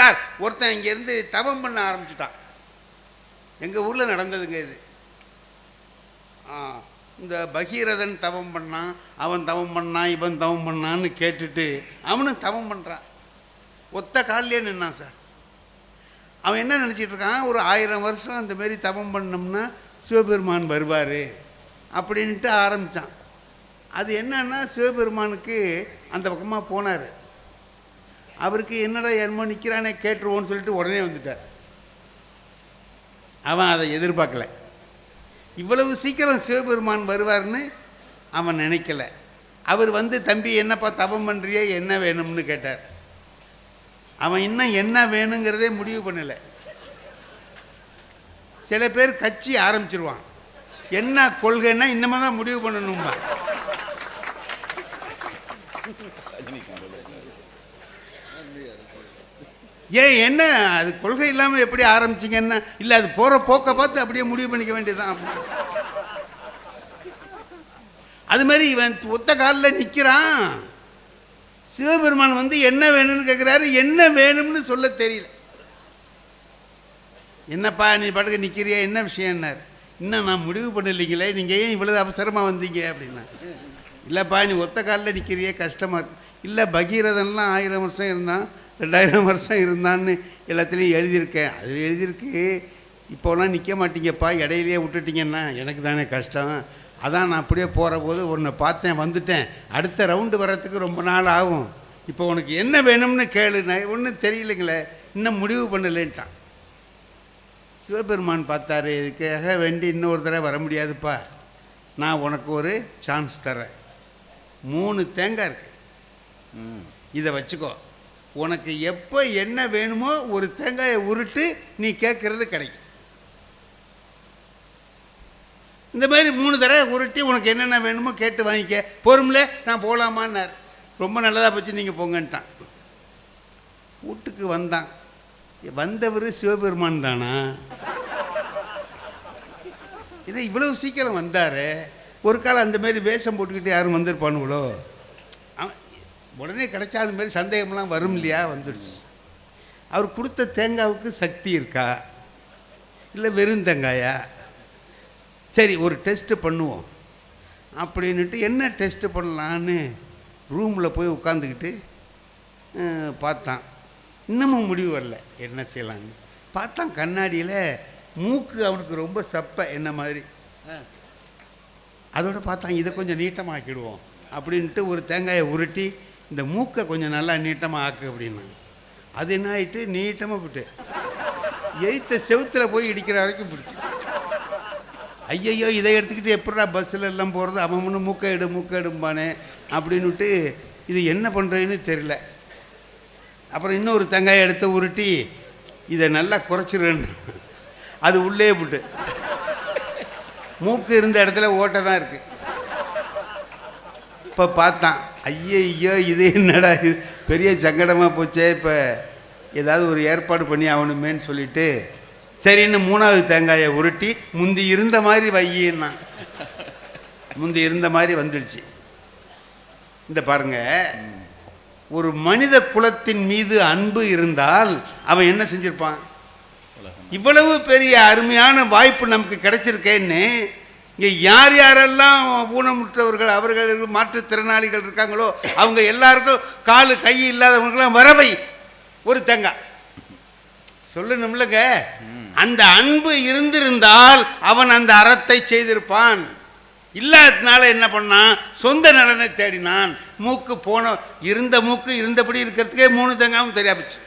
Sir ஒருத்தன் இங்கேருந்து தவம் பண்ண ஆரம்பிச்சுட்டான். எங்கள் ஊரில் நடந்ததுங்க இது. இந்த பகீரதன் தவம் பண்ணான், அவன் தவம் பண்ணான், இவன் தவம் பண்ணான்னு கேட்டுட்டு அவனும் தவம் பண்ணுறான். ஒத்த காலிலே நின்னான் சார். அவன் என்ன நினச்சிட்டு இருக்கான், ஒரு 1000 வருஷம் அந்த மாரி தவம் பண்ணோம்னா சிவபெருமான் வருவார் அப்படின்ட்டு ஆரம்பித்தான். அது என்னன்னா சிவபெருமானுக்கு அந்த பக்கமாக போனார். அவருக்கு என்னடா என்னமோ நிற்கிறானே கேட்டுருவோன்னு சொல்லிட்டு உடனே வந்துட்டார். அவன் அதை எதிர்பார்க்கல. இவ்வளவு சீக்கிரம் சிவபெருமான் வருவார்னு அவன் நினைக்கல. அவர் வந்து தம்பி என்னப்பா தவம் பண்ணுறியே, என்ன வேணும்னு கேட்டார். அவன் இன்னும் என்ன வேணுங்கிறதே முடிவு பண்ணலை. சில பேர் கட்சி ஆரம்பிச்சிருவான், என்ன கொள்கைன்னா இன்னமும் தான் முடிவு பண்ணணும்பா. ஏன் என்ன அது கொள்கை இல்லாமல் எப்படி ஆரம்பிச்சிங்கன்னா, இல்லை அது போகிற போக்கை பார்த்து அப்படியே முடிவு பண்ணிக்க வேண்டியதுதான். அது மாதிரி இவன் ஒத்த காலில் நிற்கிறான். சிவபெருமான் வந்து என்ன வேணும்னு கேட்குறாரு. என்ன வேணும்னு சொல்ல தெரியல. என்னப்பா நீ பாட்டுக்கு நிற்கிறியா, என்ன விஷயம்னார். இன்னும் நான் முடிவு பண்ணலைங்களே, நீங்கள் ஏன் இவ்வளவு அவசரமாக வந்தீங்க அப்படின்னா. இல்லைப்பா நீ ஒத்த காலில் நிற்கிறியே கஷ்டமாக இருக்கு. இல்லை பகீரதன்லாம் 1000 வருஷம் இருந்தான், 2000 வருஷம் இருந்தான்னு எல்லாத்துலேயும் எழுதியிருக்கேன். அது எழுதியிருக்கு. இப்போலாம் நிற்க மாட்டீங்கப்பா, இடையிலேயே விட்டுட்டிங்கன்னா எனக்கு தானே கஷ்டம். அதான் நான் அப்படியே போகிற போது உன்னை பார்த்தேன், வந்துட்டேன். அடுத்த ரவுண்டு வர்றதுக்கு ரொம்ப நாள் ஆகும். இப்போ உனக்கு என்ன வேணும்னு கேளு. நான் ஒன்றும் தெரியலைங்களே, இன்னும் முடிவு பண்ணலேன்ட்டான். சிவபெருமான் பார்த்தாரு, இதுக்காக வேண்டி இன்னொரு தடவை வர முடியாதுப்பா, நான் உனக்கு ஒரு சான்ஸ் தரேன். 3 தேங்காய் இருக்கு, இதை வச்சுக்கோ. உனக்கு எப்போ என்ன வேணுமோ ஒரு தேங்காயை உருட்டு, நீ கேட்குறது கிடைக்கும். இந்த மாதிரி 3 தடவை உருட்டி உனக்கு என்னென்ன வேணுமோ கேட்டு வாங்கிக்க. பொறுமல நான் போகலாமான்னார். ரொம்ப நல்லதாக போச்சு, நீங்கள் போங்கன்ட்டான். வீட்டுக்கு வந்தான். வந்தவர் சிவபெருமான் தானா? இதை இவ்வளவு சீக்கிரம் வந்தார். ஒரு காலம் அந்த மாதிரி வேஷம் போட்டுக்கிட்டு யாரும் வந்திருப்பானுங்களோ. உடனே கிடைச்சா அது மாதிரி சந்தேகம்லாம் வரும் இல்லையா, வந்துடுச்சு. அவர் கொடுத்த தேங்காவுக்கு சக்தி இருக்கா, இல்லை வெறும் தேங்காயா? சரி ஒரு டெஸ்ட்டு பண்ணுவோம் அப்படின்ட்டு என்ன டெஸ்ட்டு பண்ணலான்னு ரூமில் போய் உட்காந்துக்கிட்டு பார்த்தான். இன்னமும் முடிவு வரல என்ன செய்யலான்னு. பார்த்தான் கண்ணாடியில் மூக்கு அவனுக்கு ரொம்ப சப்பை என்ன மாதிரி. அதோடு பார்த்தான் இதை கொஞ்சம் நீட்டமாக ஆக்கிடுவோம் அப்படின்ட்டு ஒரு தேங்காயை உருட்டி இந்த மூக்கை கொஞ்சம் நல்லா நீட்டமாக ஆக்கு அப்படின்னா. அது என்ன ஆகிட்டு நீட்டமாக போட்டு எய்த்த செவுத்தில் போய் இடிக்கிற வரைக்கும் பிடிச்சி. ஐயையோ இதை எடுத்துக்கிட்டு எப்படா பஸ்ஸில் எல்லாம் போகிறது, அவன் முன்னு மூக்கை எடும்பானே அப்படின்னுட்டு இது என்ன பண்ணுறதுன்னு தெரில. அப்புறம் இன்னொரு தேங்காயை எடுத்து உருட்டி இதை நல்லா குறைச்சிருன்னு அது உள்ளே போட்டு மூக்கு இருந்த இடத்துல ஓட்டை தான் இருக்குது. இப்போ பார்த்தான், ஐயோ இது என்னடா இது பெரிய சங்கடமாக போச்சே, இப்போ ஏதாவது ஒரு ஏற்பாடு பண்ணி ஆகணுமேன்னு சொல்லிட்டு சரின்னு 3வது தேங்காயை உருட்டி முந்தி இருந்த மாதிரி வையின்னா முந்தி இருந்த மாதிரி வந்துடுச்சு. இந்த பாருங்க, ஒரு மனித குலத்தின் மீது அன்பு இருந்தால் அவன் என்ன செஞ்சிருப்பான்? இவ்வளவு பெரிய அருமையான வாய்ப்பு நமக்கு கிடைச்சிருக்கேன்னு இங்கே யார் யாரெல்லாம் ஊனமுற்றவர்கள், அவர்கள் மாற்றுத்திறனாளிகள் இருக்காங்களோ அவங்க எல்லாருக்கும் காலு கை இல்லாதவங்களாம் வரவை ஒரு தேங்காய் சொல்லணும்லங்க. அந்த அன்பு இருந்திருந்தால் அவன் அந்த அறத்தை செய்திருப்பான். இல்லாததுனால என்ன பண்ணான், சொந்த நலனை தேடினான். மூக்கு போன இருந்த மூக்கு இருந்தபடி இருக்கிறதுக்கே 3 தேங்காயும் சரியா போச்சு.